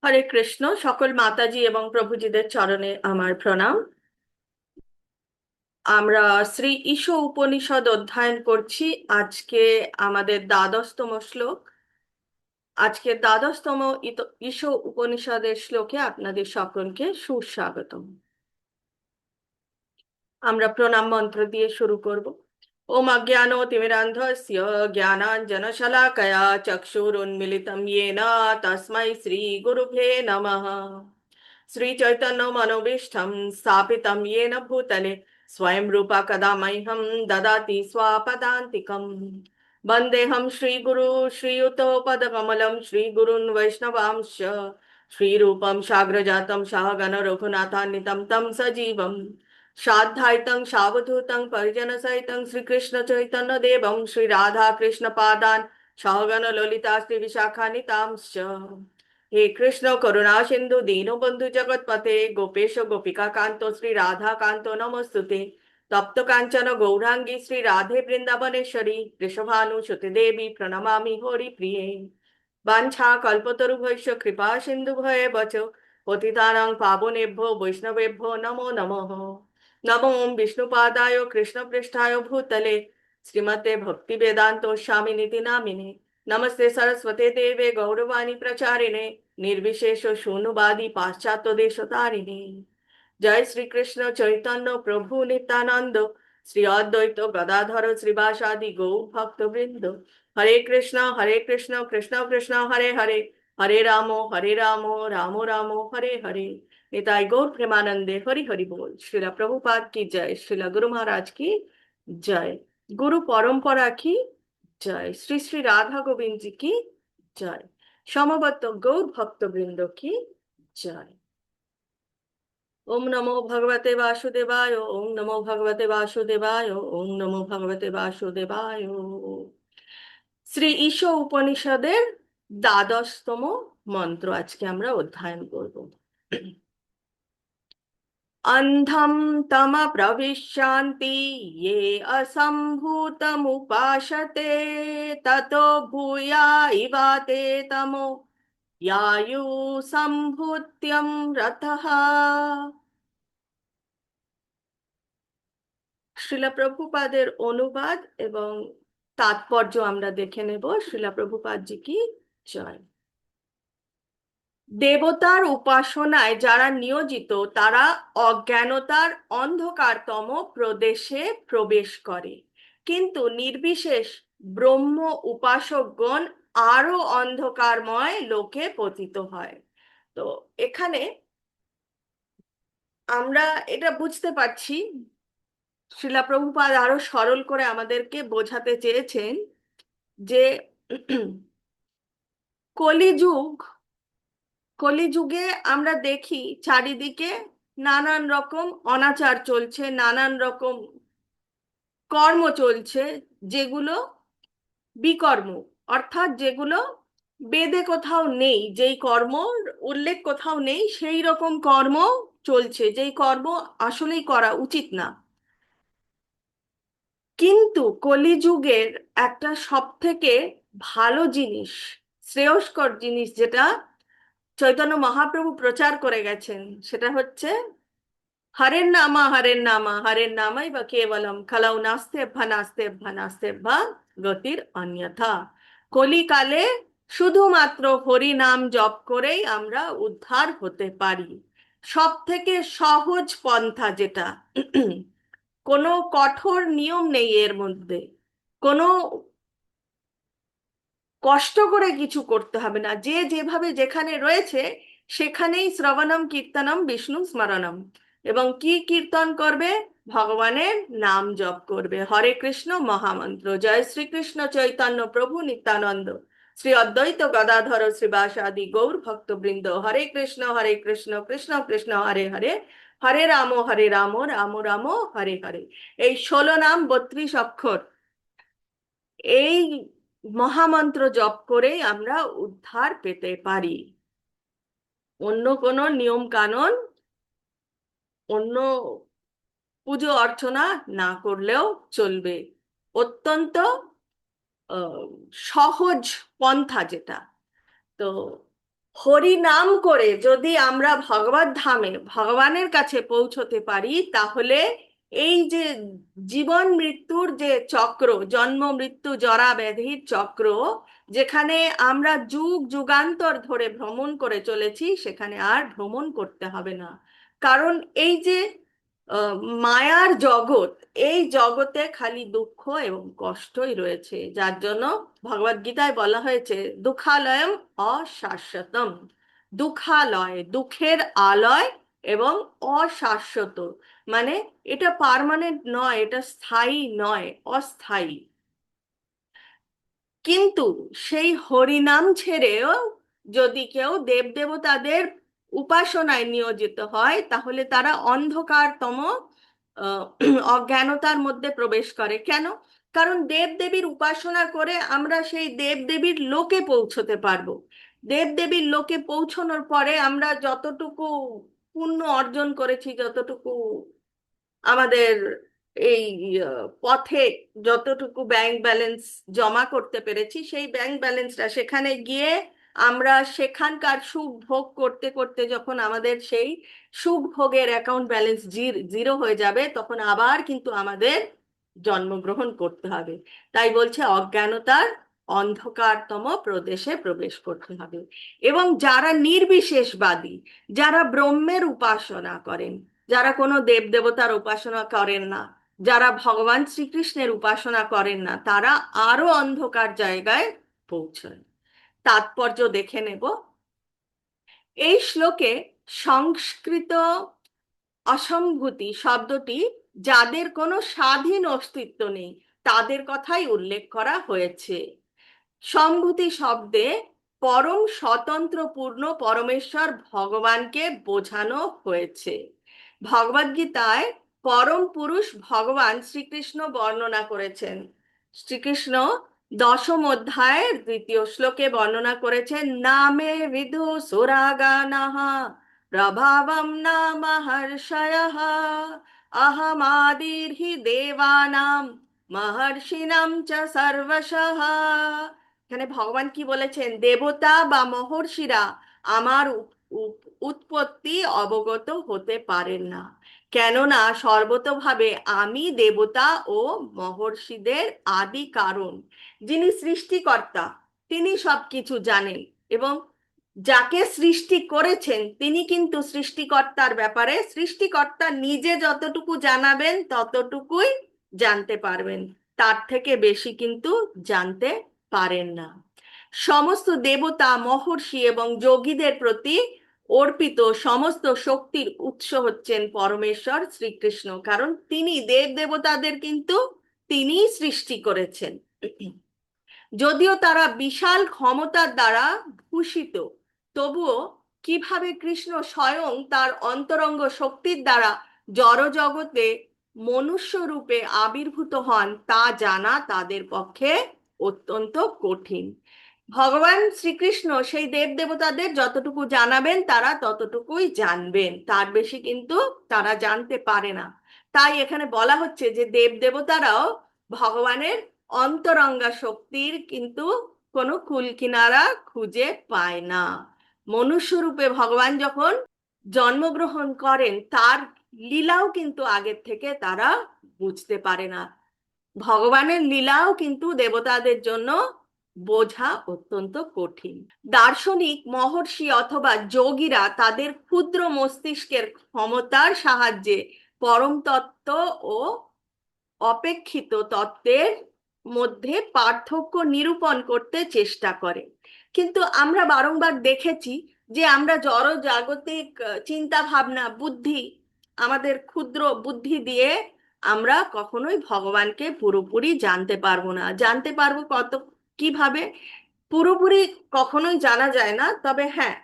হরে কৃষ্ণ। সকল মাতাজি এবং প্রভুজিদের চরণে আমার প্রণাম। আমরা শ্রী ঈশ উপনিষদ অধ্যয়ন করছি। আজকে আমাদের দ্বাদশতম শ্লোক। আজকে দ্বাদশতম ঈশ উপনিষদের শ্লোকে আপনাদের সকলকে সুস্বাগতম। আমরা প্রণাম মন্ত্র দিয়ে শুরু করব। ওম অজ্ঞানতিমিরান্ধস্য জ্ঞানাঞ্জনশলাকয়া চক্ষুরুন্মিলিতং येन তস্मै শ্রীগুরুভ্যে নমঃ। श्रीचैतन्यमनोभीष्टं स्थापितं येन भूतले स्वयं रूपा कदा मह्यं ददाति स्वापदान्तिकम्। वन्देऽहं श्रीगुरु श्रीयुतपदकमलं श्रीगुरून् वैष्णवांश्च श्रीरूपं साग्रजातं सहगण रघुनाथान्वितं तं सजीवं साद्वैतं सावधूतं परिजनसहितं श्रीकृष्णचैतन्यदेवं श्रीराधाकृष्णपादान् सहगण ललिता श्रीविशाखान्वितांश्च। हे कृष्ण करुणा सिंधु दीनबंधु जगतपते गोपेश गोपिका कांतो श्री राधा कांतो नमस्तुते। तप्त कांचन गौरांगी श्री राधे वृंदावनेश्वरी वृषभानुसुते देवी प्रणमामि हरि प्रिये। वाञ्छा कल्पतरुभ्यश्च कृपा सिन्धुभ्येव च पतितानां पावनेभ्यो वैष्णवेभ्यो नमो नमः। नमो विष्णुपादाय कृष्णपृष्ठाय भूतले श्रीमते भक्तिवेदान्तो स्वामिनिति नामिने। नमस्ते सरस्वते देवे गौरवाणी प्रचारिणे निर्विशेष शून्यवादी पाश्चात्य देशतारिणे। जय श्री कृष्ण चैतन्य प्रभु नित्यानंद श्री अद्वैत गदाधर श्रीवासादि गौर भक्त वृंद। हरे कृष्ण कृष्ण कृष्ण हरे हरे हरे राम राम राम हरे हरे। निताई गौर प्रेमानंदे हरि हरि बोल। श्रीला प्रभुपाद की जय। श्रीला गुरु महाराज की जय। गुरु परंपरा की जय। श्री श्री राधा गोविंद जी की जय। समबत गौर भक्त वृंद की जय। ओम नमो भगवते वासुदेवाय। ओम नमो भगवते वासुदेवाय। ओम नमो भगवते वासुदेवाय। শ্রী ঈশ উপনিষদের দ্বাদশতম মন্ত্র আজকে আমরা অধ্যয়ন করব। अंधं तम प्रविशान्ति ये असम्भूतमुपासते ततो भूया इवाते तमो यायु सम्भूत्यं रतः। শ্রীলা প্রভুপাদের অনুবাদ এবং তাৎপর্য আমরা দেখে নেব। শ্রীলা প্রভুপাদ জি কি জয়। দেবতার উপাসনায় যারা নিয়োজিত তারা অজ্ঞানতার অন্ধকারতম প্রদেশে প্রবেশ করে, কিন্তু নির্বিশেষ ব্রহ্ম উপাসকগণ আরো অন্ধকারময় লোকে পতিত হয়। তো এখানে আমরা এটা বুঝতে পারছি, শ্রীলা প্রভুপাদ আরো সরল করে আমাদেরকে বোঝাতে চেয়েছেন যে কলিযুগ কলিযুগে আমরা দেখি চারিদিকে নানান রকম অনাচার চলছে, নানান রকম কর্ম চলছে, যেগুলো বিকর্ম, অর্থাৎ যেগুলো বেদে কোথাও নেই, যেই কর্ম উল্লেখ কোথাও নেই সেই রকম কর্ম চলছে, যেই কর্ম আসলেই করা উচিত না। কিন্তু কলিযুগের একটা সব থেকে ভালো জিনিস, শ্রেয়স্কর জিনিস যেটা চৈতন্য মহাপ্রভু প্রচার করে গেছেন, সেটা হচ্ছে হরের নামা হরের নামাই বা কেবলম খালাউ নাস্তেভ্যা গতির অন্যথা। কলিকালে শুধুমাত্র হরি নাম জপ করেই আমরা উদ্ধার হতে পারি। সব থেকে সহজ পন্থা যেটা, কোনো কঠোর নিয়ম নেই এর মধ্যে, কোনো কষ্ট করে কিছু করতে হবে না, যে যেভাবে যেখানে রয়েছে সেখানেই শ্রবণম কীর্তনম বিষ্ণু স্মরণম। এবং কি কীর্তন করবে? ভগবানের নাম জপ করবে। হরে কৃষ্ণ মহামন্ত্র। জয় শ্রীকৃষ্ণ চৈতন্য প্রভু নিত্যানন্দ শ্রী অদ্বৈত গদাধর শ্রীবাসাদি গৌর ভক্তবৃন্দ। হরে কৃষ্ণ কৃষ্ণ কৃষ্ণ হরে হরে হরে রাম রাম রাম হরে হরে। এই 16 নাম 32 অক্ষর, এই মহামন্ত্র জপ করেই আমরা উদ্ধার পেতে পারি। অন্য কোনো নিয়ম কানুন, অন্য পুজো অর্চনা না করলেও চলবে। অত্যন্ত সহজ পন্থা যেটা। তো হরি নাম করে যদি আমরা ভগবত ধামে ভগবানের কাছে পৌঁছতে পারি, তাহলে এই যে জীবন মৃত্যুর যে চক্র, জন্ম মৃত্যু জরা ব্যাধির চক্র, যেখানে আমরা যুগ যুগান্তর ধরে ভ্রমণ করে চলেছি, সেখানে আর ভ্রমণ করতে হবে না। কারণ এই যে আহ, মায়ার জগৎ, এই জগতে খালি দুঃখ এবং কষ্টই রয়েছে, যার জন্য ভগবদ গীতায় বলা হয়েছে দুঃখালয়ম অশাশ্বতম। দুঃখালয়, দুঃখের আলয়, এবং অশাশ্বত, মানে এটা পার্মানেন্ট নয়, এটা স্থায়ী নয়, অস্থায়ী। কিন্তু সেই হরিনাম ছেড়েও যদি কেউ দেবদেবতাদের উপাসনায় নিয়োজিত হয়, তাহলে তারা অন্ধকারতম আহ, অজ্ঞানতার মধ্যে প্রবেশ করে। কেন? কারণ দেবদেবীর উপাসনা করে আমরা সেই দেবদেবীর লোকে পৌঁছতে পারবো। দেবদেবীর লোকে পৌঁছানোর পরে আমরা যতটুকু পুণ্য অর্জন করেছি, যতটুকু আমাদের এই পথে যতটুকু ব্যাংক ব্যালেন্স জমা করতে পেরেছি, সেই ব্যাংক ব্যালেন্সটা সেখানে গিয়ে আমরা সেখানকার সুখ ভোগ করতে করতে যখন আমাদের সেই সুখ ভোগের অ্যাকাউন্ট ব্যালেন্স জিরো হয়ে যাবে, তখন আবার কিন্তু আমাদের জন্মগ্রহণ করতে হবে। তাই বলছে অজ্ঞানতার অন্ধকারতম প্রদেশে প্রবেশ করতে হবে। এবং যারা নির্বিশেষবাদী, যারা ব্রহ্মের উপাসনা করেন, যারা কোনো দেব দেবতার উপাসনা করেন না, যারা ভগবান শ্রীকৃষ্ণের উপাসনা করেন না, তারা আরো অন্ধকার জায়গায় পৌঁছায়। তাৎপর্য দেখে নেব। এই শ্লোকে সংস্কৃত অসম্ভূতি শব্দটি, যাদের কোনো স্বাধীন অস্তিত্ব নেই, তাদের কথাই উল্লেখ করা হয়েছে। সম্ভূতি শব্দে পরম স্বতন্ত্র পূর্ণ পরমেশ্বর ভগবানকে বোঝানো হয়েছে। ভগবদ্গীতায় পরম পুরুষ ভগবান শ্রীকৃষ্ণ বর্ণনা করেছেন। শ্রীকৃষ্ণ দশম অধ্যায়ের দ্বিতীয় শ্লোকে বর্ণনা করেছেন, নামে বিদু সুরাগানাহ প্রভাবম না মহর্ষয়ঃ অহমাদির্হি দেবানাম মহর্ষিণাম চ সর্বশঃ। এখানে ভগবান কি বলেছেন? দেবতা বা মহর্ষিরা আমার উৎপত্তি অবগত হতে পারেন না, কেননা সর্বতোভাবে আমি দেবতা ও মহর্ষিদের আদি কারণ। যিনি সৃষ্টিকর্তা, তিনি সবকিছু জানেন, এবং যাকে সৃষ্টি করেছেন তিনি কিন্তু সৃষ্টিকর্তার ব্যাপারে, সৃষ্টিকর্তা নিজে যতটুকু জানাবেন ততটুকুই জানতে পারবেন, তার থেকে বেশি কিন্তু জানতে পারেন না। সমস্ত দেবতা, মহর্ষি এবং যোগীদের প্রতি অর্পিত সমস্ত শক্তির উৎস হচ্ছেন পরমেশ্বর শ্রীকৃষ্ণ, কারণ তিনি দেব দেবতাদের কিন্তু তিনিই সৃষ্টি করেছেন। যদিও তারা বিশাল ক্ষমতার দ্বারা ভূষিত, তবুও কিভাবে কৃষ্ণ স্বয়ং তার অন্তরঙ্গ শক্তির দ্বারা জড়জগতে মনুষ্য রূপে আবির্ভূত হন, তা জানা তাদের পক্ষে অত্যন্ত কঠিন। ভগবান শ্রীকৃষ্ণ সেই দেব দেবতাদের যতটুকু জানাবেন তারা ততটুকুই জানবেন, তার বেশি কিন্তু তারা জানতে পারে না। তাই এখানে বলা হচ্ছে যে দেব দেবতারাও ভগবানের অন্তরঙ্গা শক্তির কিন্তু কোনো কুলকিনারা খুঁজে পায় না। মনুষ্য রূপে ভগবান যখন জন্মগ্রহণ করেন, তার লীলাও কিন্তু আগের থেকে তারা বুঝতে পারে না। ভগবানের লীলাও কিন্তু দেবতাদের জন্য বোঝা অত্যন্ত কঠিন। দার্শনিক, মহর্ষি অথবা যোগীরা তাদের ক্ষুদ্র মস্তিষ্কের ক্ষমতার সাহায্যে পরম তত্ত্ব ও অপেক্ষিত তত্ত্বের মধ্যে পার্থক্য নিরূপণ করতে চেষ্টা করে। কিন্তু আমরা বারংবার দেখেছি যে আমরা জড় জাগতিক চিন্তা ভাবনা, বুদ্ধি, আমাদের ক্ষুদ্র বুদ্ধি দিয়ে আমরা কখনোই ভগবানকে পুরোপুরি জানতে পারবো না। জানতে পারবো কত, কিভাবে? পুরোপুরি কখনোই জানা যায় না, তবে হ্যাঁ,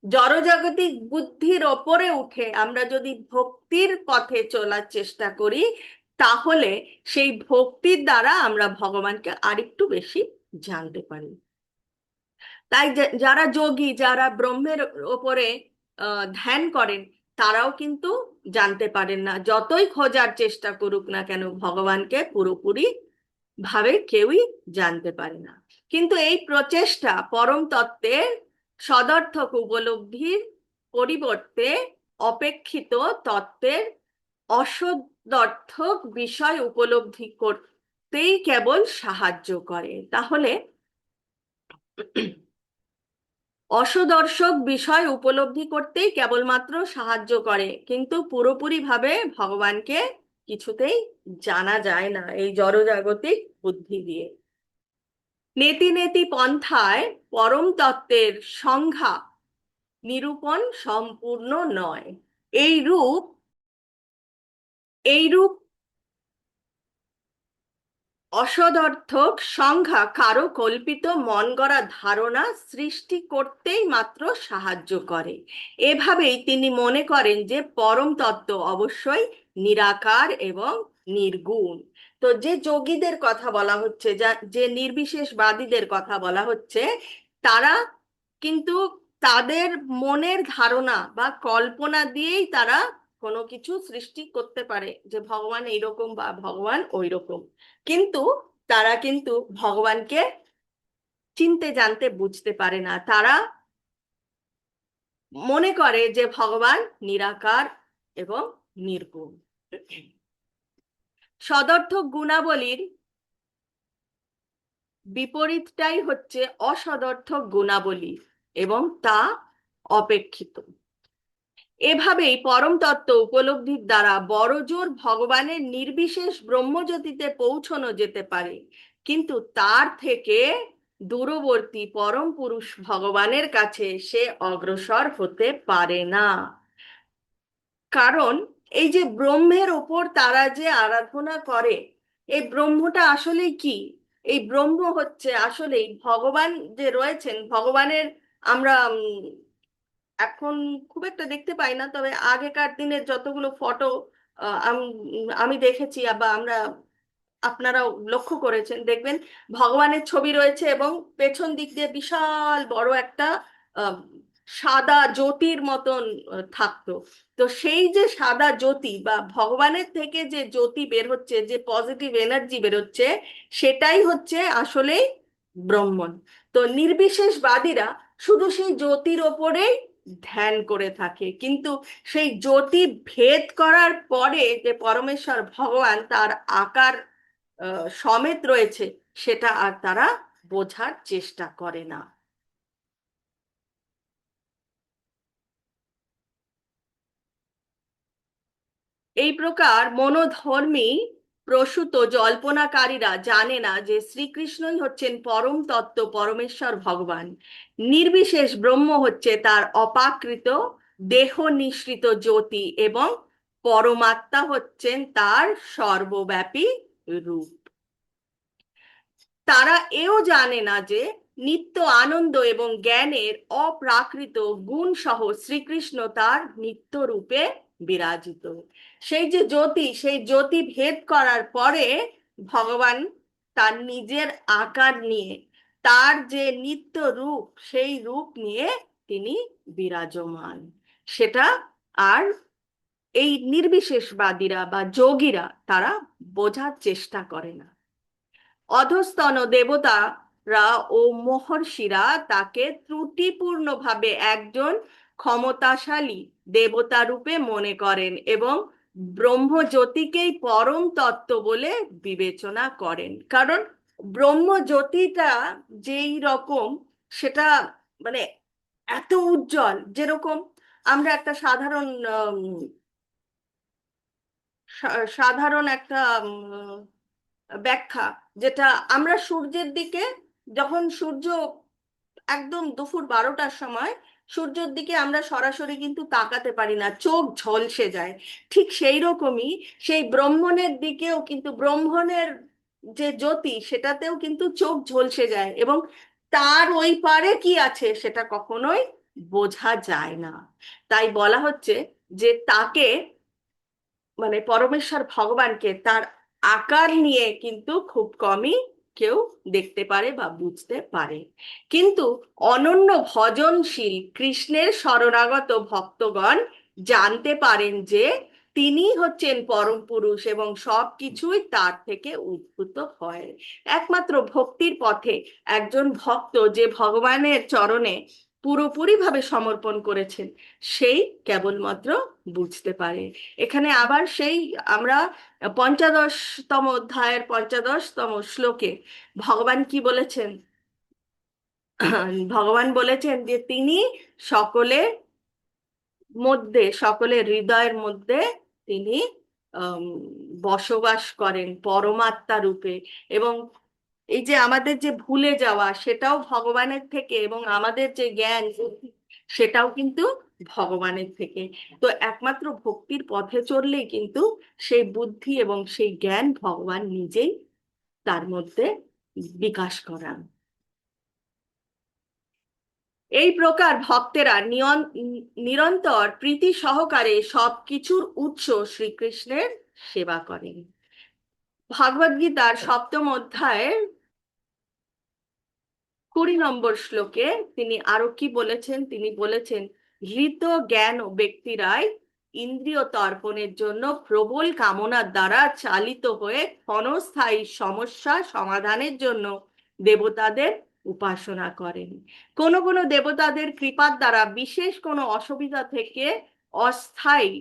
জড়জাগতিক বুদ্ধির ওপরে উঠে আমরা যদি ভক্তির পথে চলার চেষ্টা করি, তাহলে সেই ভক্তির দ্বারা আমরা ভগবানকে আরেকটু বেশি জানতে পারি। তাই যারা যোগী, যারা ব্রহ্মের ওপরে ধ্যান করেন, তারাও কিন্তু জানতে পারেন না, যতই খোঁজার চেষ্টা করুক না কেন ভগবানকে পুরোপুরি ভাবে কেউই জানতে পারে না। কিন্তু এই প্রচেষ্টা পরম তত্ত্বের সদর্থক উপলব্ধির পরিবর্তে অপেক্ষিত তত্ত্বের অসদর্থক বিষয় উপলব্ধি করতেই কেবল সাহায্য করে। তাহলে অসদর্শক বিষয় উপলব্ধি করতেই কেবলমাত্র সাহায্য করে, কিন্তু পুরোপুরিভাবে ভগবানকে কিছুতেই জানা যায় না এই জড়জাগতিক বুদ্ধি দিয়ে। নেতি নেতি পন্থায় পরম তত্ত্বের সংজ্ঞা নিরূপণ সম্পূর্ণ নয়। এইরূপ এইরূপ অসদর্থক সংজ্ঞা কারো কল্পিত মন গড়া ধারণা সৃষ্টি করতেই মাত্র সাহায্য করে। এভাবেই তিনি মনে করেন যে পরম তত্ত্ব অবশ্যই নিরাকার এবং নির্গুণ। তো যে যোগীদের কথা বলা হচ্ছে, যে নির্বিশেষবাদীদের কথা বলা হচ্ছে, তারা কিন্তু তাদের মনের ধারণা বা কল্পনা দিয়েই তারা কোনো কিছু সৃষ্টি করতে পারে যে ভগবান এইরকম বা ভগবান ওই রকম, কিন্তু তারা কিন্তু ভগবানকে চিনতে জানতে বুঝতে পারে না। তারা মনে করে যে ভগবান নিরাকার এবং নির্গুণ। সদর্থক গুণাবলীর বিপরীতটাই হচ্ছে অসদর্থক গুণাবলী, এবং তা অপেক্ষিত। এভাবেই পরম তত্ত্ব উপলব্ধির দ্বারা বড়জোর ভগবানের নির্বিশেষ ব্রহ্মজ্যোতিতে পৌঁছানো যেতে পারে, কিন্তু তার থেকে দূরবর্তী পরম পুরুষ ভগবানের কাছে সে অগ্রসর হতে পারে না। কারণ এই যে ব্রহ্মের ওপর তারা যে আরাধনা করে, এই ব্রহ্মটা আসলে কি? এই ব্রহ্ম হচ্ছে আসলেই ভগবান যে রয়েছেন। ভগবানের আমরা এখন খুব একটা দেখতে পাই না, তবে আগেকার দিনের যতগুলো ফটো আমি দেখেছি বা আমরা আপনারাও লক্ষ্য করেছেন, দেখবেন ভগবানের ছবি রয়েছে এবং পেছন দিক দিয়ে বিশাল বড় একটা আহ, সাদা জ্যোতির মতন থাকতো। তো সেই যে সাদা জ্যোতি বা ভগবানের থেকে যে জ্যোতি বের হচ্ছে, যে পজিটিভ এনার্জি বেরোচ্ছে, সেটাই হচ্ছে আসলেই ব্রহ্মন। তো নির্বিশেষবাদীরা শুধু সেই জ্যোতির ওপরেই ধ্যান করে থাকে, কিন্তু সেই জ্যোতি ভেদ করার পরে যে পরমেশ্বর ভগবান তার আকার সমেত রয়েছে, সেটা আর তারা বোঝার চেষ্টা করে না। এই প্রকার মনোধর্মী প্রসূত জল্পনাকারীরা জানে না যে শ্রীকৃষ্ণই হচ্ছেন পরম তত্ত্ব, পরমেশ্বর ভগবান। নির্বিশেষ ব্রহ্ম হচ্ছে তার অপাকৃত দেহ নিঃসৃত জ্যোতি, এবং পরমাত্মা হচ্ছেন তার সর্বব্যাপী রূপ। তারা এও জানে না যে নিত্য আনন্দ এবং জ্ঞানের অপ্রাকৃত গুণ সহ শ্রীকৃষ্ণ তার নিত্য রূপে বিরাজিত। সেই যে জ্যোতি, সেই জ্যোতি ভেদ করার পরে ভগবান তার নিজের আকার নিয়ে, তার যে নিত্য রূপ, সেই রূপ নিয়ে তিনি বিরাজমান। সেটা আর এই নির্বিশেষবাদীরা বা যোগীরা তারা বোঝার চেষ্টা করে না। অধস্তন দেবতারা ও মহর্ষিরা তাকে ত্রুটিপূর্ণভাবে একজন ক্ষমতাশালী দেবতা রূপে মনে করেন এবং ব্রহ্মজ্যোতিকেই পরম তত্ত্ব বলে বিবেচনা করেন। কারণ ব্রহ্মজ্যোতিটা যেই রকম, সেটা মানে এত উজ্জ্বল, যেরকম আমরা একটা সাধারণ সাধারণ একটা ব্যাখ্যা, যেটা আমরা সূর্যের দিকে, যখন সূর্য একদম দুপুর 12টার সময় সূর্যের দিকে আমরা সরাসরি কিন্তু তাকাতে পারি না, চোখ ঝলসে যায়। ঠিক সেই রকমই সেই ব্রহ্মণের দিকেও কিন্তু, ব্রহ্মণের যে জ্যোতি, সেটাতেও কিন্তু চোখ ঝলসে যায়, এবং তার ওই পারে কি আছে সেটা কখনোই বোঝা যায় না। তাই বলা হচ্ছে যে তাকে, মানে পরমেশ্বর ভগবানকে তার আকার নিয়ে কিন্তু খুব কমই কেউ দেখতে পারে বা বুঝতে পারে। কিন্তু অনন্য ভজনশীল কৃষ্ণের শরণাগত ভক্তগণ জানতে পারেন যে তিনি হচ্ছেন পরম পুরুষ এবং সব কিছুই তার থেকে উদ্ভূত হয়। একমাত্র ভক্তির পথে একজন ভক্ত যে ভগবানের চরণে পুরোপুরিভাবে সমর্পণ করেছেন সেই কেবলমাত্র বুঝতে পারে। এখানে আবার সেই আমরা ৫৫তম অধ্যায়ের ৫৫তম শ্লোকে ভগবান কি বলেছেন? ভগবান বলেছেন যে তিনি সকলের মধ্যে, সকলের হৃদয়ের মধ্যে তিনি আম, বসবাস করেন পরমাত্মা রূপে। এবং এই যে আমাদের যে ভুলে যাওয়া সেটাও ভগবানের থেকে, এবং আমাদের যে জ্ঞান সেটাও কিন্তু ভগবানের থেকে। তো একমাত্র ভক্তির পথে চললেই কিন্তু সেই বুদ্ধি এবং সেই জ্ঞান ভগবান নিজেই তার মধ্যে বিকাশ করান। এই প্রকার ভক্তেরা নিরন্তর প্রীতি সহকারে সবকিছুর উৎস শ্রীকৃষ্ণের সেবা করেন। ভগবদ গীতার ৭ম অধ্যায়ের ২০ নম্বর শ্লোকে তিনি আরো কি বলেছেন? তিনি বলেছেন, হৃত জ্ঞান ব্যক্তিরাই ইন্দ্রিয় তর্পণের জন্য প্রবল কামনার দ্বারা চালিত হয়ে ক্ষণস্থায়ী সমস্যা সমাধানের জন্য দেবতাদের উপাসনা করেন। কোনো কোনো দেবতাদের কৃপার দ্বারা বিশেষ কোনো অসুবিধা থেকে অস্থায়ী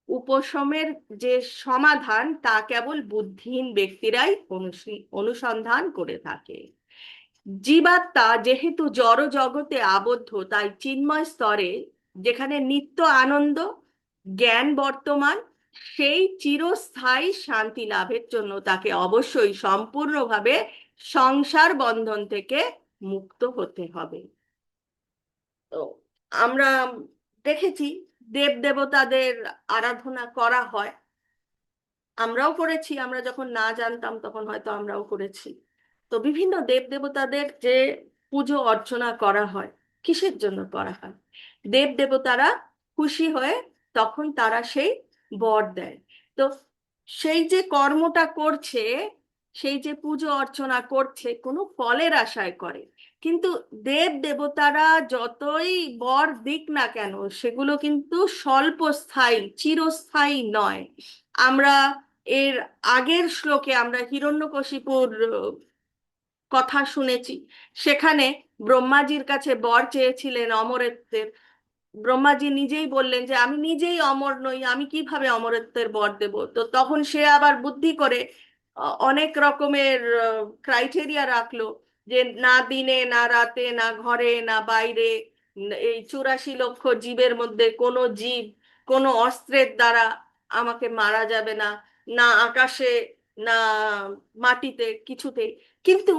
উপশমের যে সমাধান তা কেবল বুদ্ধিহীন ব্যক্তিরাই অনুসন্ধান করে থাকে। জীবাত্মা যেহেতু জড় জগতে আবদ্ধ, তাই চিন্ময় স্তরে যেখানে নিত্য আনন্দ জ্ঞান বর্তমান, সেই চিরস্থায়ী শান্তি লাভের জন্য তাকে অবশ্যই সম্পূর্ণভাবে সংসার বন্ধন থেকে মুক্ত হতে হবে। তো আমরা দেখেছি দেব দেবতাদের আরাধনা করা হয়, আমরাও করেছি। আমরা যখন না জানতাম তখন হয়তো আমরাও করেছি। তো বিভিন্ন দেব দেবতাদের যে পুজো অর্চনা করা হয়, কিসের জন্য করা হয়? দেব দেবতারা খুশি হয়ে তখন তারা সেই বর দেয়। তো সেই যে কর্মটা করছে, সেই যে পুজো অর্চনা করছে, কোনো ফলের আশায় করে। কিন্তু দেব দেবতারা যতই বর দিক না কেন, সেগুলো কিন্তু স্বল্পস্থায়ী, চিরস্থায়ী নয়। আমরা এর আগের শ্লোকে আমরা হিরণ্যকশিপুর কথা শুনেছি। সেখানে ব্রহ্মাজির কাছে বর চেয়েছিলেন অমরত্বের। ব্রহ্মাজি নিজেই বললেন যে আমি নিজেই অমর নই, আমি কিভাবে অমরত্বের বর দেব? তো তখন সে আবার বুদ্ধি করে অনেক রকমের ক্রাইটেরিয়া রাখলো, যে না দিনে না রাতে না ঘরে না বাইরে, এই ৮৪ লক্ষ জীবের মধ্যে কোনো জীব কোনো অস্ত্রের দ্বারা আমাকে মারা যাবে না, না আকাশে না মাটিতে, কিছুতেই। কিন্তু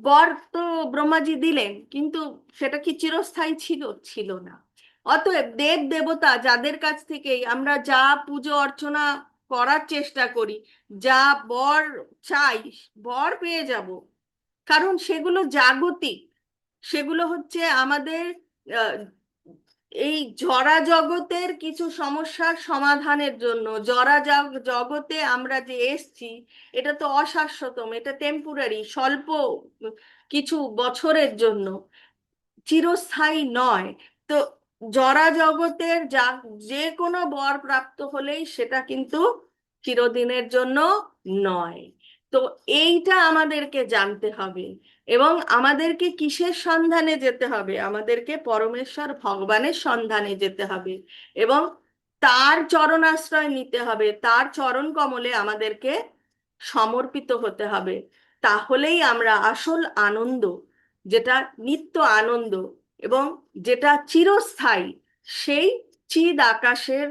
বর তো ব্রহ্মাজি দিলেন, কিন্তু সেটা কি চিরস্থায়ী ছিল? ছিল না। অতএব দেব দেবতা যাদের কাছ থেকেই আমরা যা পুজো অর্চনা করার চেষ্টা করি, যা বর চাই, বর পেয়ে যাব। কারণ সেগুলো জাগতিক, সেগুলো হচ্ছে আমাদের আহ, এই জড়া জগতের কিছু সমস্যার সমাধানের জন্য। জগতে আমরা যে এসছি, এটা তো অশাশ্বতম, এটা টেম্পোরারি, স্বল্প কিছু বছরের জন্য, চিরস্থায়ী নয়। তো জড়া জগতের যা যে কোনো বর প্রাপ্ত হলেই সেটা কিন্তু চিরদিনের জন্য নয়। তো এইটা আমাদেরকে জানতে হবে। এবং আমাদেরকে কিসের সন্ধানে যেতে হবে? আমাদেরকে পরমেশ্বর ভগবানের সন্ধানে যেতে হবে, এবং তার চরণাশ্রয় নিতে হবে, তার চরণ কমলে আমাদেরকে সমর্পিত হতে হবে। তাহলেই আমরা আসল আনন্দ, যেটা নিত্য আনন্দ এবং যেটা চিরস্থায়ী, সেই চিদ আকাশের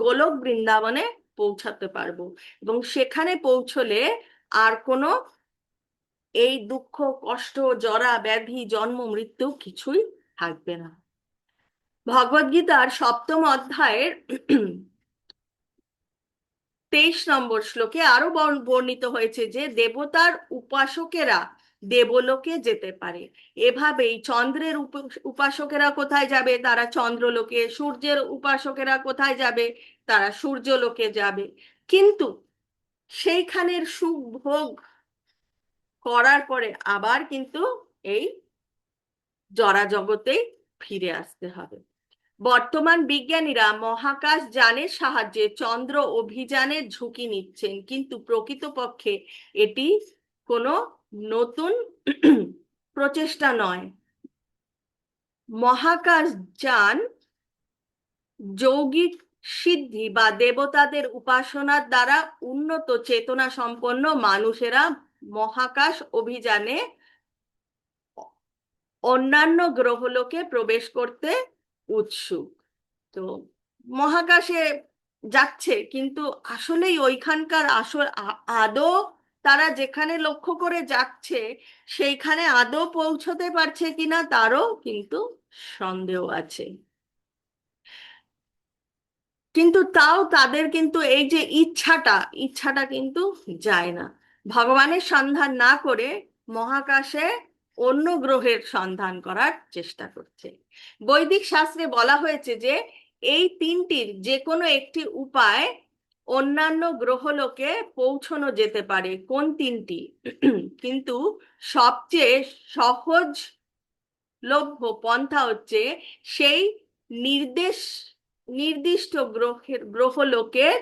গোলক বৃন্দাবনে পৌঁছাতে পারবো। এবং সেখানে পৌঁছলে আর কোনো এই দুঃখ কষ্ট জরা ব্যাধি জন্ম মৃত্যু কিছুই থাকবে না। ভগবদ গীতার ৭ম অধ্যায়ের ২৩ নম্বর শ্লোকে আরো বর্ণিত হয়েছে যে দেবতার উপাসকেরা দেবলোকে যেতে পারে। এভাবেই চন্দ্রের উপাসকেরা কোথায় যাবে? তারা চন্দ্রলোকে। সূর্যের উপাসকেরা কোথায় যাবে? তারা সূর্যলোকে যাবে। কিন্তু সেইখানের সুখ ভোগ করার পরে আবার কিন্তু এই জড়া জগতেই ফিরে আসতে হবে। বর্তমান বিজ্ঞানীরা মহাকাশ যানের সাহায্যে চন্দ্র অভিযানের ঝুঁকি নিচ্ছেন, কিন্তু প্রকৃতপক্ষে এটি কোনো নতুন প্রচেষ্টা নয়। মহাকাশ যান যৌগিক সিদ্ধি বা দেবতাদের উপাসনার দ্বারা উন্নত চেতনা সম্পন্ন মানুষেরা মহাকাশ অভিযানে অন্যান্য গ্রহলোকে প্রবেশ করতে উৎসুক। তো মহাকাশে যাচ্ছে, কিন্তু আসলেই ওইখানকার আদৌ তারা যেখানে লক্ষ্য করে যাচ্ছে সেইখানে আদৌ পৌঁছতে পারছে কিনা তারও কিন্তু সন্দেহ আছে। কিন্তু তাও তাদের কিন্তু এই যে ইচ্ছাটা কিন্তু যায় না। ভগবানের সন্ধান না করে মহাকাশে অন্য গ্রহের সন্ধান করার চেষ্টা করছে। বৈদিক শাস্ত্রে বলা হয়েছে যে এই তিনটির যে কোনো একটি উপায় অন্যান্য গ্রহলোকে পৌঁছানো যেতে পারে। কোন তিনটি? কিন্তু সবচেয়ে সহজ লভ্য পন্থা হচ্ছে সেই নির্দেশ নির্দিষ্ট গ্রহলোকের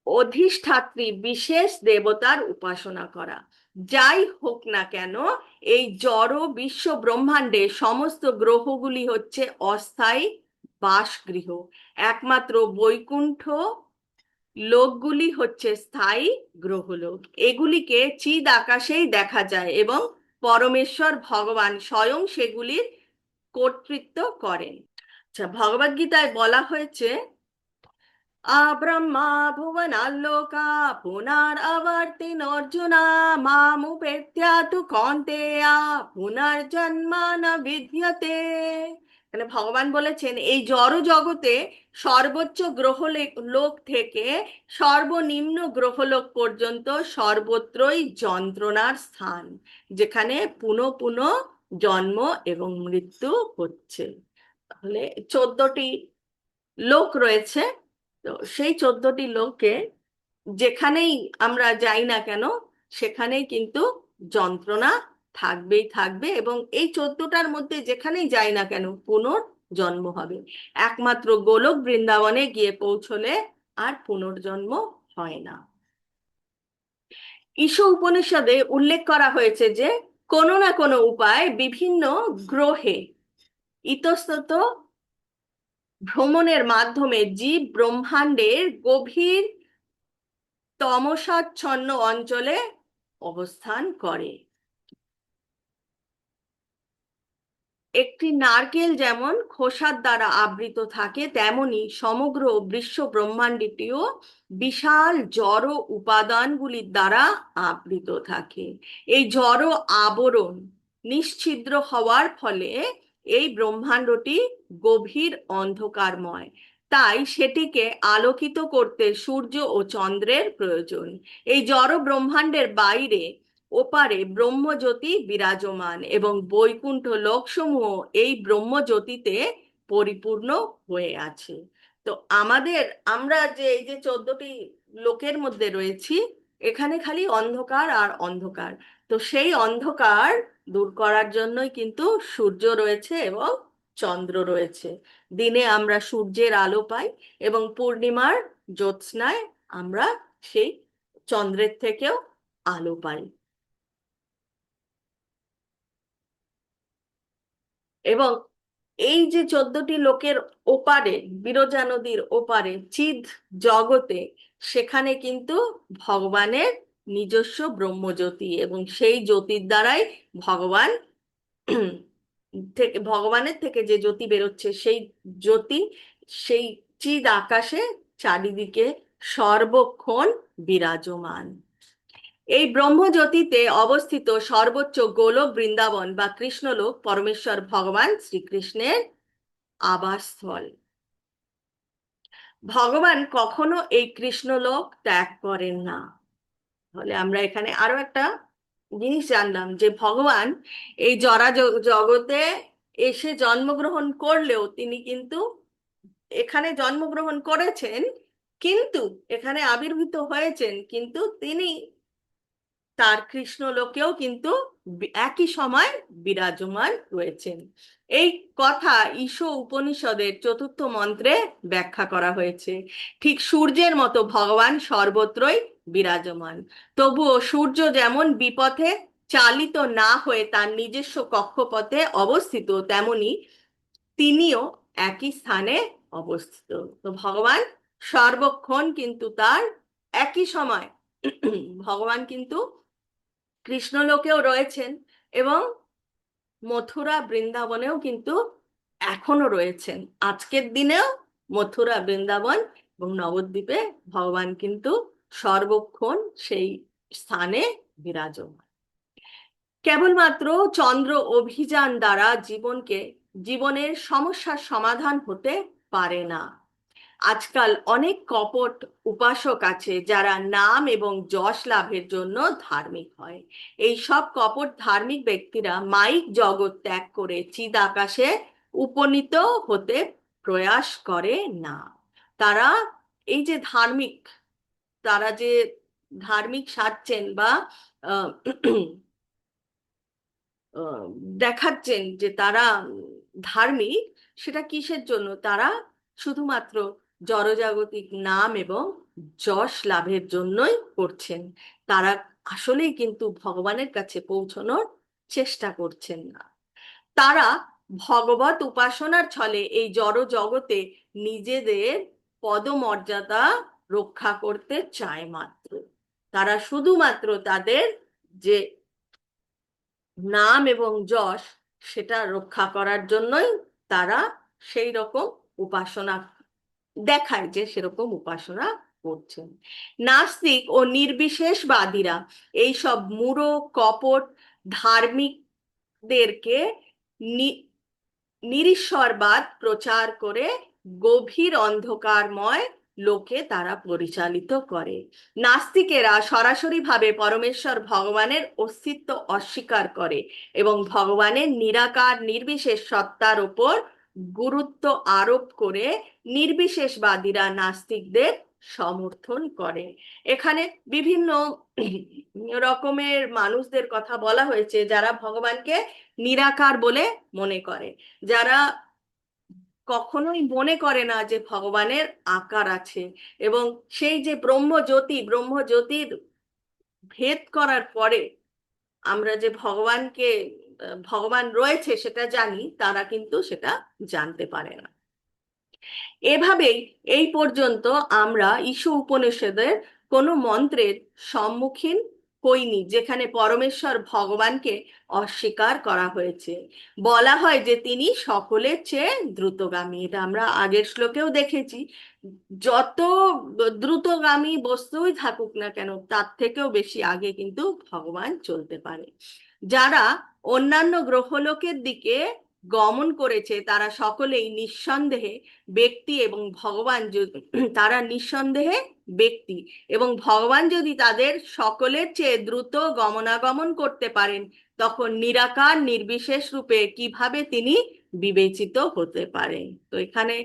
অধিষ্ঠাত্রী বিশেষ দেবতার উপাসনা করা। যাই হোক না কেন, এই জড় বিশ্ব ব্রহ্মাণ্ডে সমস্ত গ্রহগুলি হচ্ছে অস্থায়ী বাসগৃহ। একমাত্র বৈকুণ্ঠ লোকগুলি হচ্ছে স্থায়ী গ্রহলোক। এগুলিকে চিদ আকাশেই দেখা যায় এবং পরমেশ্বর ভগবান স্বয়ং সেগুলির কর্তৃত্ব করেন। আচ্ছা, ভগবদ গীতায় বলা হয়েছে আব্রহ্মা ভুবনাল্লোকা পুনরাবর্তিনোর্জুনা মামুপেত্যা তু কৌন্তেয়া পুনর্জন্ম ন বিদ্যতে। মানে ভগবান বলেছেন এই জড় জগতে সর্বোচ্চ লোক থেকে সর্বনিম্ন গ্রহলোক পর্যন্ত সর্বত্রই যন্ত্রণার স্থান, যেখানে পুনঃ পুনঃ জন্ম এবং মৃত্যু হচ্ছে। তাহলে 14টি লোক রয়েছে। তো সেই 14টি লোকে যেখানেই আমরা যাই না কেন সেখানেই কিন্তু যন্ত্রণা থাকবেই থাকবে, এবং এই 14টার মধ্যে যেখানেই যাই না কেন পুনর্জন্ম হবে। একমাত্র গোলক বৃন্দাবনে গিয়ে পৌঁছলে আর পুনর্জন্ম হয় না। ঈশ উপনিষদে উল্লেখ করা হয়েছে যে কোনো না কোনো উপায় বিভিন্ন গ্রহে ইতস্তত ভ্রমণের মাধ্যমে জীব ব্রহ্মাণ্ডের গভীর তমসাচ্ছন্ন অঞ্চলে অবস্থান করে। একটি নারকেল যেমন খোসার দ্বারা আবৃত থাকে, তেমনি সমগ্র বিশ্ব ব্রহ্মাণ্ডটিও বিশাল জড় উপাদানগুলির দ্বারা আবৃত থাকে। এই জড় আবরণ নিশ্ছিদ্র হওয়ার ফলে এই ব্রহ্মাণ্ডটি গভীর অন্ধকারময়। তাই সেটিকে আলোকিত করতে সূর্য ও চন্দ্রের প্রয়োজন। এই জড় ব্রহ্মাণ্ডের বাইরে ওপারে ব্রহ্মজ্যোতি বিরাজমান এবং বৈকুণ্ঠ লোকসমূহ এই ব্রহ্মজ্যোতিতে পরিপূর্ণ হয়ে আছে। তো আমরা যে এই যে 14টি লোকের মধ্যে রয়েছি, এখানে খালি অন্ধকার আর অন্ধকার। তো সেই অন্ধকার দূর করার জন্যই কিন্তু সূর্য রয়েছে এবং চন্দ্র রয়েছে। দিনে আমরা সূর্যের আলো পাই এবং পূর্ণিমার জ্যোৎস্নায় আমরা সেই চন্দ্রের থেকেও আলো পাই। এবং এই যে 14টি লোকের ওপারে, বিরজা নদীর ওপারে চিদ জগতে, সেখানে কিন্তু ভগবানের নিজস্ব ব্রহ্মজ্যোতি, এবং সেই জ্যোতির দ্বারাই ভগবান ভগবানের থেকে যে জ্যোতি বেরোচ্ছে সেই জ্যোতি সেই চিদ আকাশে চারিদিকে সর্বক্ষণ বিরাজমান। এই ব্রহ্মজ্যোতিতে অবস্থিত সর্বোচ্চ গোলক বৃন্দাবন বা কৃষ্ণলোক পরমেশ্বর ভগবান শ্রীকৃষ্ণের আবাসস্থল। ভগবান কখনো এই কৃষ্ণলোক ত্যাগ করেন না। তাহলে আমরা এখানে আরো একটা জিনিস জানলাম যে ভগবান এই জগতে এসে জন্মগ্রহণ করলেও তিনি কিন্তু এখানে জন্মগ্রহণ করেছেন, কিন্তু এখানে আবির্ভূত হয়েছেন, কিন্তু তিনি তার কৃষ্ণলোকেও কিন্তু একই সময় বিরাজমান রয়েছেন। এই কথা ঈশ উপনিষদের 4র্থ মন্ত্রে ব্যাখ্যা করা হয়েছে। ঠিক সূর্যের মতো ভগবান সর্বত্রই বিরাজমান। তবুও সূর্য যেমন বিপথে চালিত না হয়ে তার নিজস্ব কক্ষপথে অবস্থিত, তেমনি তিনিও একই স্থানে অবস্থিত। তো ভগবান সর্বক্ষণ কিন্তু তার একই সময় ভগবান কিন্তু কৃষ্ণলোকেও রয়েছেন এবং মথুরা বৃন্দাবনেও কিন্তু এখনো রয়েছেন। আজকের দিনেও মথুরা বৃন্দাবন এবং নবদ্বীপে ভগবান কিন্তু সর্বক্ষণ সেই স্থানে বিরাজমান। কেবলমাত্র চন্দ্র অভিযান দ্বারা জীবনের সমস্যার সমাধান হতে পারে না। আজকাল অনেক কপট উপাসক আছে যারা নাম এবং যশ লাভের জন্য ধার্মিক হয়। এই সব কপট ধার্মিক ব্যক্তিরা মাইক জগৎ ত্যাগ করে চিদ আকাশে উপনীত হতে প্রয়াস করে না। তারা এই যে ধার্মিক, তারা যে ধার্মিক সাজছেন বা আহ, আহ, দেখাচ্ছেন যে তারা ধার্মিক, সেটা কিসের জন্য? তারা শুধুমাত্র জড়জাগতিক নাম এবং যশ লাভের জন্যই করছেন। তারা আসলেই কিন্তু ভগবানের কাছে পৌঁছানোর চেষ্টা করছেন না। তারা ভগবত উপাসনার ছলে এই জড় জগতে নিজেদের পদমর্যাদা রক্ষা করতে চায় মাত্র। তারা শুধুমাত্র তাদের যে নাম এবং যশ, সেটা রক্ষা করার জন্যই তারা সেই রকম উপাসনা দেখায় যে সেরকম উপাসনা করছেন। নাস্তিক ও নির্বিশেষবাদীরা এইসব মূঢ় কপট ধার্মিকদেরকে নিরীশ্বরবাদ প্রচার করে গভীর অন্ধকারময় লোকে তারা পরিচালিত করে। নাস্তিকেরা সরাসরিভাবে পরমেশ্বর ভগবানের অস্তিত্ব অস্বীকার করে এবং ভগবানের নিরাকার নির্বিশেষ সত্তার ওপর গুরুত্ব আরোপ করে নির্বিশেষবাদীরা নাস্তিকদের সমর্থন করে। এখানে বিভিন্ন রকমের মানুষদের কথা বলা হয়েছে যারা ভগবানকে নিরাকার বলে মনে করে, যারা কখনোই মনে করে না যে ভগবানের আকার আছে। এবং সেই যে ব্রহ্মজ্যোতির ভেদ করার পরে আমরা যে ভগবান রয়েছে সেটা জানি, তারা কিন্তু সেটা জানতে পারে না। এভাবেই এই পর্যন্ত আমরা ঈশো উপনিষদের কোনো মন্ত্রের সম্মুখীন হইনি যেখানে পরমেশ্বর ভগবানকে অস্বীকার করা হয়েছে। বলা হয় যে তিনি সকলের চেয়ে দ্রুতগামী, এটা আমরা আগের শ্লোকেও দেখেছি। যত দ্রুতগামী বস্তুই থাকুক না কেন, তার থেকেও বেশি আগে কিন্তু ভগবান চলতে পারে। যারা অন্যান্য গ্রহলোকের দিকে গমন করেছে তারা সকলেই নিঃসন্দেহে ব্যক্তি এবং তারা নিঃসন্দেহে ব্যক্তি এবং ভগবান যদি তাদের সকলের চেয়ে দ্রুত গমনাগমন করতে পারেন, তখন নিরাকার নির্বিশেষ রূপে কিভাবে তিনি বিবেচিত হতে পারেন? তো এখানে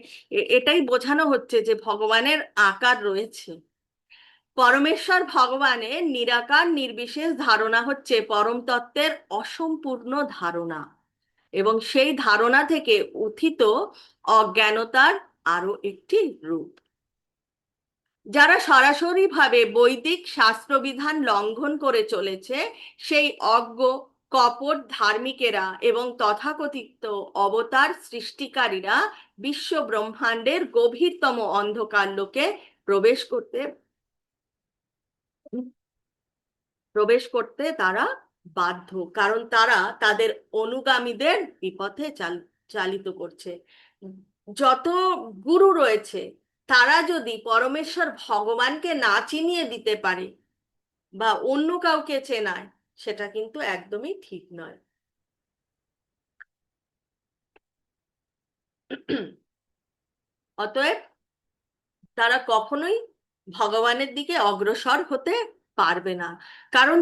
এটাই বোঝানো হচ্ছে যে ভগবানের আকার রয়েছে। পরমেশ্বর ভগবানের নিরাকার নির্বিশেষ ধারণা হচ্ছে পরম তত্ত্বের অসম্পূর্ণ ধারণা এবং সেই ধারণা থেকে উত্থিত অজ্ঞানতার আরো একটি রূপ। যারা সরাসরিভাবে বৈদিক শাস্ত্রবিধান লঙ্ঘন করে চলেছে, সেই অজ্ঞ কপট ধার্মিকেরা এবং তথাকথিত অবতার সৃষ্টিকারীরা বিশ্ব ব্রহ্মাণ্ডের গভীরতম অন্ধকার লোকে প্রবেশ করতে তারা বাধ্য, কারণ তারা তাদের অনুগামীদের বিপথে চালিত করছে। যত গুরু রয়েছে তারা যদি পরমেশ্বর ভগবানকে না চিনিয়ে দিতে পারে বা অন্য কাউকে চেনায়, সেটা কিন্তু একদমই ঠিক নয়। অতএব তারা কখনোই ভগবানের দিকে অগ্রসর হতে পারবে না, কারণ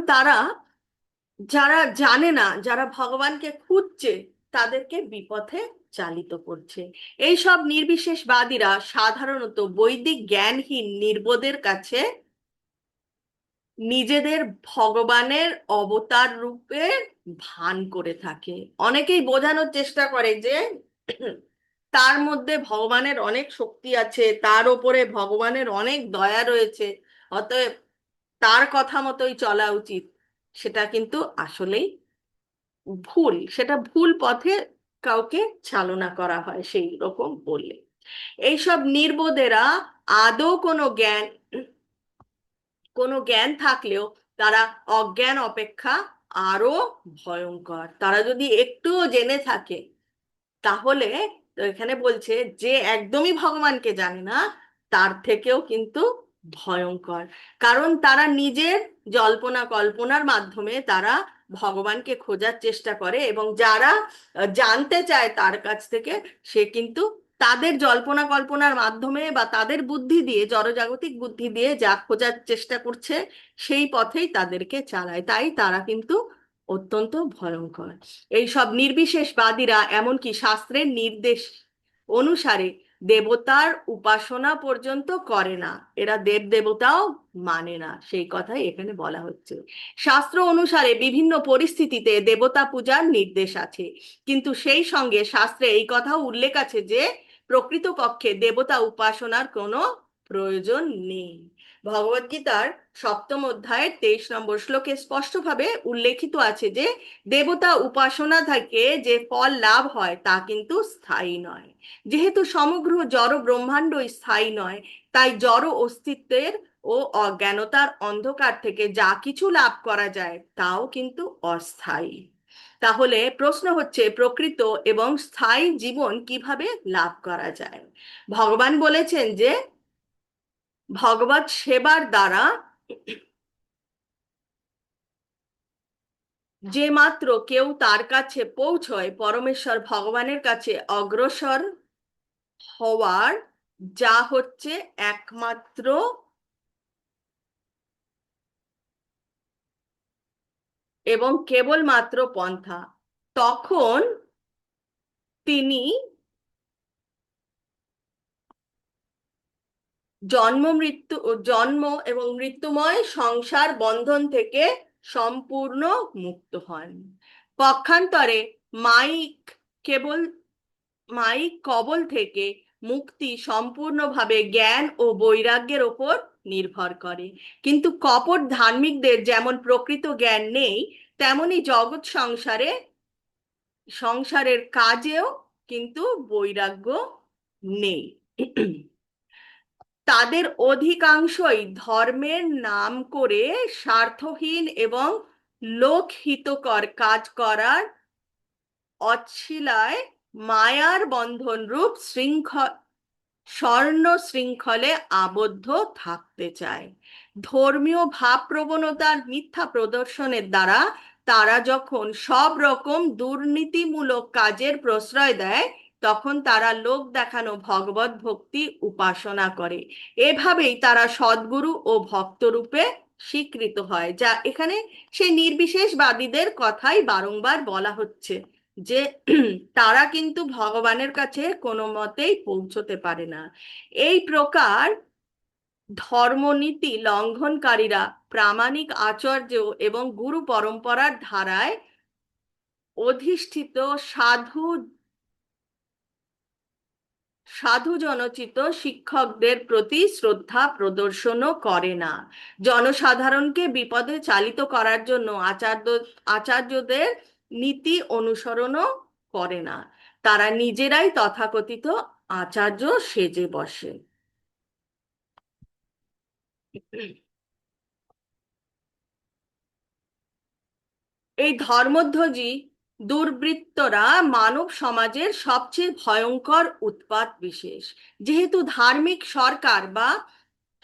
যারা জানে না, যারা ভগবানকে খুঁজছে, তাদেরকে বিপথে চালিত করছে। এই সব নির্বিশেষবাদীরা সাধারণত বৈদিক জ্ঞানহীন নির্বোধের কাছে নিজেদের ভগবানের অবতার রূপে ভান করে থাকে। অনেকেই বোঝানোর চেষ্টা করে যে তার মধ্যে ভগবানের অনেক শক্তি আছে, তার ওপরে ভগবানের অনেক দয়া রয়েছে, অতএব তার কথা মতোই চলা উচিত। সেটা কিন্তু আসলেই ভুল, সেটা ভুল পথে কাউকে চালনা করা হয় সেই রকম বললে। এইসব নির্বোধেরা আদৌ কোনো জ্ঞান থাকলেও তারা অজ্ঞান অপেক্ষা আরো ভয়ঙ্কর। তারা যদি একটুও জেনে থাকে তাহলে, তো এখানে বলছে যে একদমই ভগবানকে জানে না তার থেকেও কিন্তু ভয়ঙ্কর। কারণ তারা নিজের জল্পনা কল্পনার মাধ্যমে তারা ভগবানকে খোঁজার চেষ্টা করে, এবং যারা জানতে চায় তার কাছ থেকে, সে কিন্তু তাদের জল্পনা কল্পনার মাধ্যমে বা তাদের বুদ্ধি দিয়ে, জড়জাগতিক বুদ্ধি দিয়ে যা খোঁজার চেষ্টা করছে সেই পথেই তাদেরকে চালায়। তাই তারা কিন্তু অত্যন্ত ভয়ঙ্কর। এই সব নির্বিশেষবাদীরা এমনকি শাস্ত্রের নির্দেশ অনুসারে দেবতার উপাসনা পর্যন্ত করে না। এরা দেব দেবতাও মানে না, সেই কথাই এখানে বলা হচ্ছে। শাস্ত্র অনুসারে বিভিন্ন পরিস্থিতিতে দেবতা পূজার নির্দেশ আছে, কিন্তু সেই সঙ্গে শাস্ত্রে এই কথাও উল্লেখ আছে যে প্রকৃতপক্ষে দেবতা উপাসনার কোনো প্রয়োজন নেই। ভগবদ্গীতার সপ্তম অধ্যায়ের 23 নম্বর শ্লোকে স্পষ্টভাবে উল্লেখিত আছে যে দেবতা উপাসনা থেকে যে ফল লাভ হয় তা কিন্তু স্থায়ী নয়। যেহেতু সমগ্র জড় ব্রহ্মাণ্ডই স্থায়ী নয়, তাই জড় অস্তিত্বের ও অজ্ঞানতার অন্ধকার থেকে যা কিছু লাভ করা যায় তাও কিন্তু অস্থায়ী। তাহলে প্রশ্ন হচ্ছে, প্রকৃত এবং স্থায়ী জীবন কিভাবে লাভ করা যায়? ভগবান বলেছেন যে ভগবত সেবার দ্বারা যে মাত্র কেউ তার কাছে পৌঁছয়, পরমেশ্বর ভগবানের কাছে অগ্রসর হওয়ার যা হচ্ছে একমাত্র এবং কেবলমাত্র পন্থা, তখন তিনি জন্ম এবং মৃত্যুময় সংসার বন্ধন থেকে সম্পূর্ণ মুক্ত হন। পক্ষান্তরে মাইক কেবল মাইক কবল থেকে মুক্তি সম্পূর্ণভাবে জ্ঞান ও বৈরাগ্যের ওপর নির্ভর করে। কিন্তু কপট ধার্মিকদের যেমন প্রকৃত জ্ঞান নেই, তেমনি জগৎ সংসারের কাজেও কিন্তু বৈরাগ্য নেই। তাদের অধিকাংশই ধর্মের নাম করে স্বার্থহীন এবং লোকহিতকর কাজ করার অছিলায় মায়ার বন্ধন রূপ স্বর্ণ শৃঙ্খলে আবদ্ধ থাকতে চায়। ধর্মীয় ভাবপ্রবণতার মিথ্যা প্রদর্শনের দ্বারা তারা যখন সব রকম দুর্নীতিমূলক কাজের প্রশ্রয় দেয়, তখন তারা লোক দেখানো ভগবত ভক্তি উপাসনা করে। এভাবেই তারা সদ্গুরু ও ভক্তরূপে স্বীকৃত হয়। যা এখানে সেই নির্বিশেষবাদীদের কথাই বারংবার বলা হচ্ছে যে তারা কিন্তু ভগবানের কাছে কোনো মতেই পৌঁছতে পারে না। এই প্রকার ধর্মনীতি লঙ্ঘনকারীরা প্রামাণিক আচার্য এবং গুরু পরম্পরার ধারায় অধিষ্ঠিত সাধু জনচিত শিক্ষকদের প্রতি শ্রদ্ধা প্রদর্শনও করে না। জনসাধারণকে বিপদে চালিত করার জন্য আচার্যদের নীতি অনুসরণও করে না। তারা নিজেরাই তথাকথিত আচার্য সেজে বসে। এই ধর্মধ্বজী দুর্বৃত্তরা মানব সমাজের সবচেয়ে ভয়ঙ্কর উৎপাত বিশেষ। যেহেতু ধার্মিক সরকার বা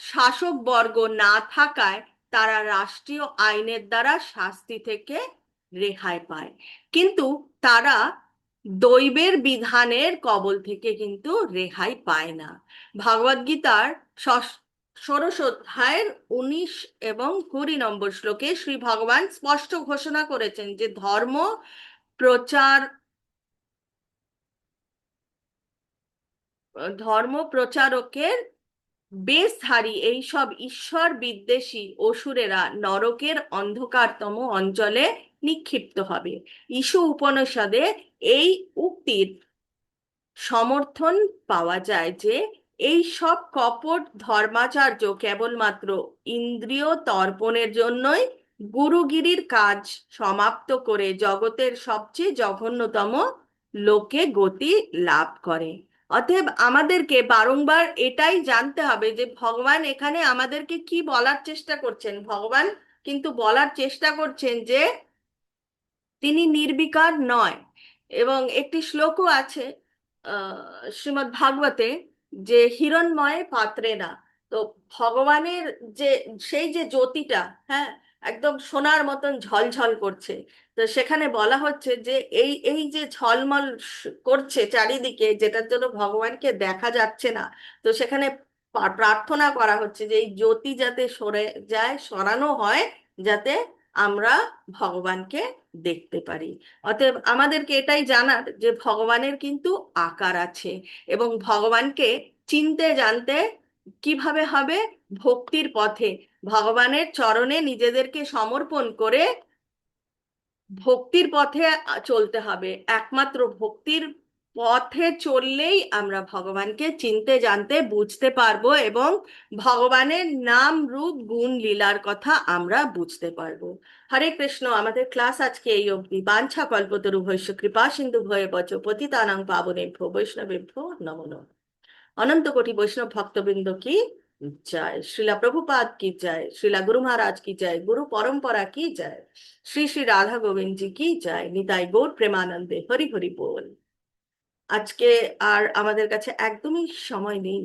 শাসকবর্গ না থাকায় তারা রাষ্ট্রীয় আইনের দ্বারা শাস্তি থেকে রেহাই পায়, কিন্তু তারা দৈবের বিধানের কবল থেকে কিন্তু রেহাই পায় না। ভগবদ্গীতার ষোড়শ অধ্যায়ের 19 এবং 20 নম্বর শ্লোকে শ্রী ভগবান স্পষ্ট ঘোষণা করেছেন যে প্রচার ধর্ম প্রচারকের বেশধারী এইসব ঈশ্বর বিদ্বেষী অসুরেরা নরকের অন্ধকারতম অঞ্চলে নিক্ষিপ্ত হবে। ঈশু উপনিষদে এই উক্তির সমর্থন পাওয়া যায় যে এই সব কপট ধর্মাচার্য কেবলমাত্র ইন্দ্রিয় তর্পণের জন্যই গুরুগিরির কাজ সমাপ্ত করে জগতের সবচেয়ে জঘন্যতম লোকে গতি লাভ করে। অতএব আমাদেরকে বারংবার এটাই জানতে হবে যে ভগবান এখানে আমাদেরকে কি বলার চেষ্টা করছেন। ভগবান কিন্তু বলার চেষ্টা করছেন যে তিনি নির্বিকার নয়। এবং একটি শ্লোকও আছে শ্রীমদ্ ভাগবতে, যে হিরণ্ময় পাত্রে না। তো ভগবানের যে সেই যে জ্যোতিটা, হ্যাঁ, একদম সোনার মতন ঝলঝল করছে। তো সেখানে বলা হচ্ছে যে এই এই যে ঝলমল করছে চারিদিকে, যেটার জন্য ভগবানকে দেখা যাচ্ছে না, তো সেখানে প্রার্থনা করা হচ্ছে যে এই জ্যোতি যাতে সরে যায়, সরানো হয়, যাতে আমরা ভগবানকে দেখতে পারি। অতএব আমাদেরকে এটাই জানার যে ভগবানের কিন্তু আকার আছে, এবং ভগবানকে চিনতে জানতে কিভাবে হবে? ভক্তির পথে ভগবানের চরণে নিজেদেরকে সমর্পণ করে ভক্তির পথে চলতে হবে। একমাত্র ভক্তির পথে চললেই আমরা ভগবানকে চিনতে জানতে বুঝতে পারবো, এবং ভগবানের নাম রূপ গুণ লীলার কথা আমরা বুঝতে পারবো। হরে কৃষ্ণ। আমাদের ক্লাস আজকে এই অবধি। বাঞ্ছা কল্পতরু ভৈষ্য কৃপা সিন্ধু ভয়ে বচ পতিতানাং পাবনেভ্যো বৈষ্ণবেভ্যো নমো নমঃ। অনন্ত কোটি বৈষ্ণব ভক্তবৃন্দ কি জয়। শ্রীলা প্রভুপাদ কি জয়। শ্রীলা গুরু মহারাজ কি জয়। গুরু পরম্পরা কি জয়। শ্রী শ্রী রাধা গোবিন্দ জি কি জয়। নিতাই গৌর প্রেমানন্দে হরি হরি বল। আজকে আর আমাদের কাছে একদমই সময় নেই।